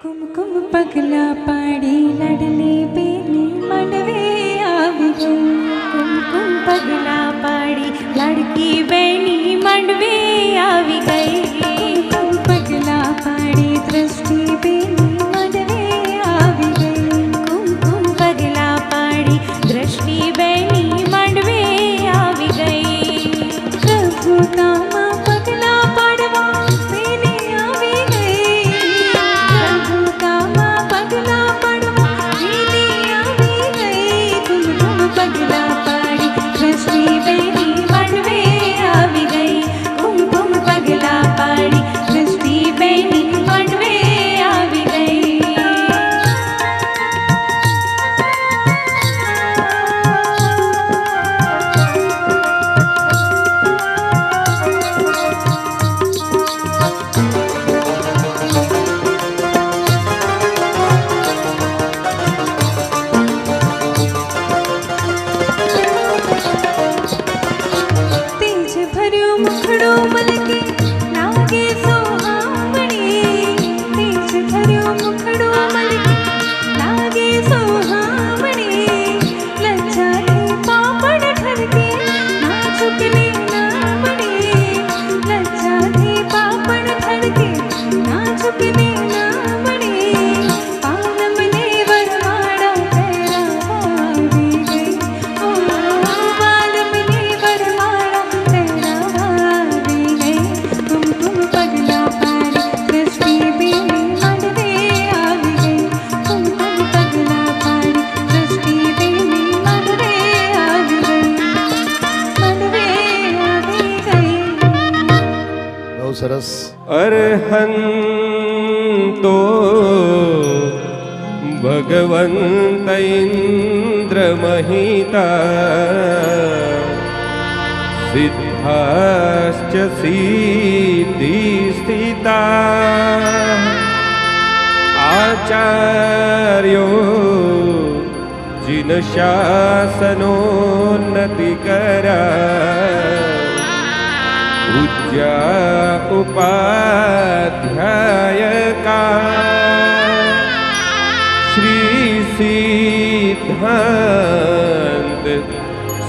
कुमकुम पगला पाड़ी लडली बेनी मंडवे આવી ગઈ. कुमकुम पगला पाड़ी लड़की बेनी मंडवे આવી गई. कुमकुम पगला पाड़ी दृष्टि बेनी मंडवे આવી ગઈ. कुमकुम पगला पाड़ी दृष्टि बेनी मंडवे આવી गई. प्रभु कामा पगला पाडवा બેની આવી ગઈ. પ્રભુ કામા પગલા પાડવા બેની આવી ગઈ. कुमकुम पगला पाड़ी दृष्टि बेनी मंडवे આવી गई. कुमकुम पगला पाड़ी दृष्टि बेनी मंडवे આવી गई. તેજ ભર્યું મુખડું મલકે લાગે સોહામણી. તેજ ભર્યું મુખડું મલકે લાગે સોહામણી. લજ્જાથી પાપડ ઠરકે નાચુકને નામણી. લજ્જાથી પાપડ ઠરકે નાચુકને નામણી. પાલમને વરમાળા પહેરાવા આવી ગઈ. ઓ પાલમને વરમાળા પહેરાવા આવી ગઈ. कुमकुम पगला पाड़ी दृष्टि बेनी मंडवे આવી ગઈ. कुमकुम पगला पाड़ी दृष्टि बेनी मंडवे આવી ગઈ. મંડવે આવી ગઈ. બહુ સરસ. અર્હંતો ભગવંત ઇન્દ્રમહિતા સિદ્ધાશ્ચ સિદ્ધિસ્થિતા આચાર્યો જિન શાસનોન્નતિકરા પૂજ્યા ઉપાધ્યાયકા શ્રી સિદ્ધાંત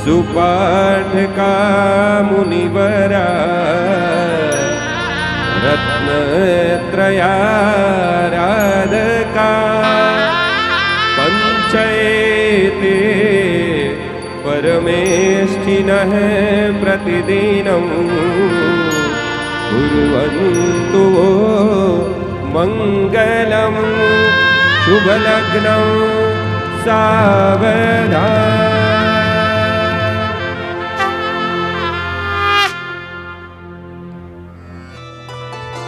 સુપાઠકા મુનિવરા રત્નત્રયારાધકા પંચૈતે परमेष्ठिनः प्रतिदिनं कुर्वन्तु मङ्गलं शुभलग्नं सावधान.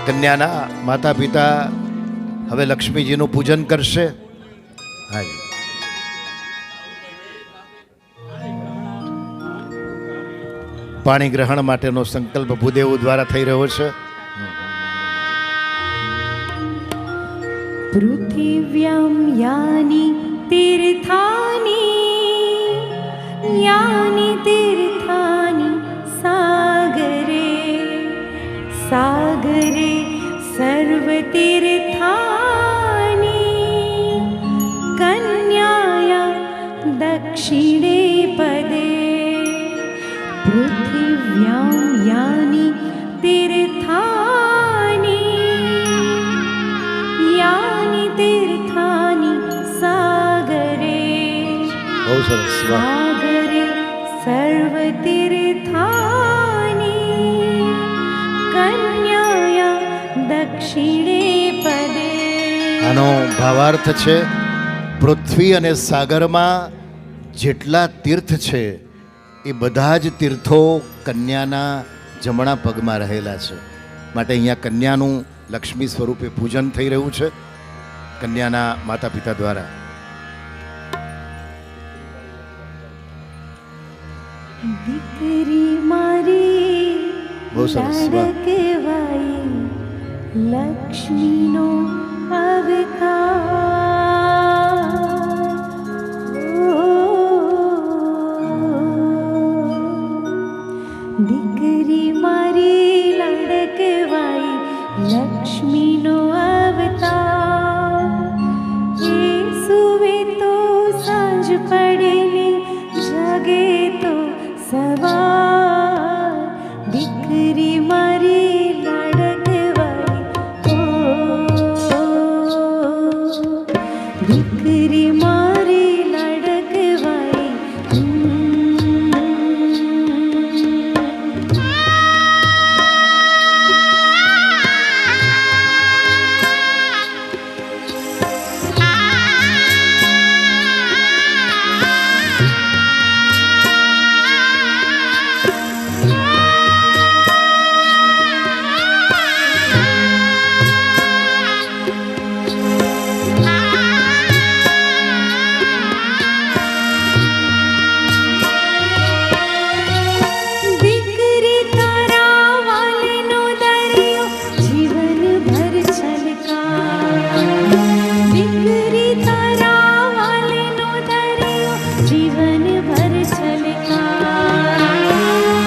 કન્યાના માતા પિતા હવે લક્ષ્મીજીનું પૂજન કરશે. હાજી. પાણી ગ્રહણ માટેનો સંકલ્પ ભૂદેવો દ્વારા થઈ રહ્યો છે. पृथिव्यां यानि तीर्थानि सागरे सागरे सर्वतीर्थानि कन्याया दक्षिणे पदे. पृथिव्यां यानि तीर्थानि सागरे બહુ સરસ. વાહ. सागरे सर्वतीर्थानि कन्याया दक्षिणे पदे. આનો ભાવાર્થ છે પૃથ્વી અને સાગરમાં જેટલા તીર્થ છે એ બધા જ તીર્થો કન્યાના જમણા પગમાં રહેલા છે. માટે અહીંયા કન્યાનું લક્ષ્મી સ્વરૂપે પૂજન થઈ રહ્યું છે કન્યાના માતા પિતા દ્વારા. દીકરી મારી બહુ સરસ. વાહ. કહેવાય લક્ષ્મીનો અવતાર. દીકરી મારી લાડ કહેવાય લક્ષ્મીનો અવતાર. દીકરી મારી લાડકવાઈ. દીકરી તારા વાલનો દરિયો જીવનભર છલકા. દીકરી તારા વાલનો દરિયો જીવનભર છલકા.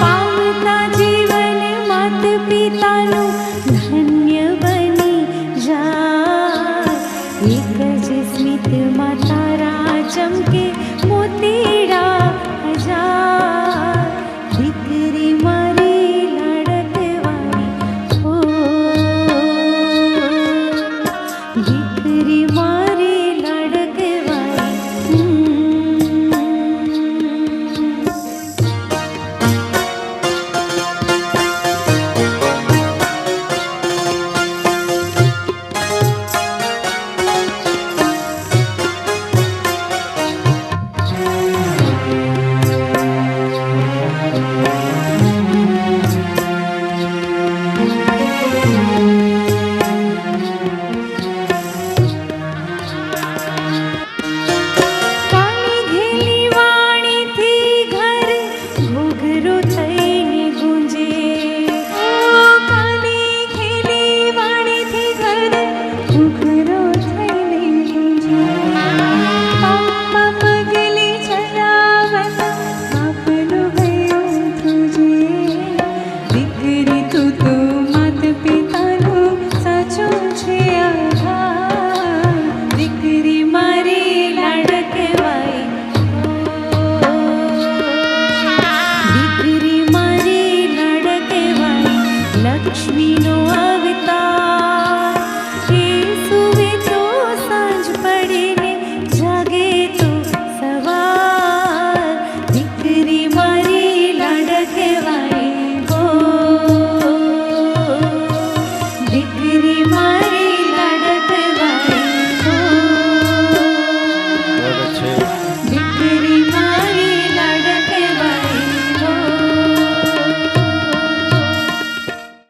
પામતા જીવન માત પિતાનું ધન્ય બની જાય. એક જ સ્મિતમાં તારા ચમકે મોતીડા હજાર. દીકરી મારી લાડકવાઈ, ઓ દીકરી મારી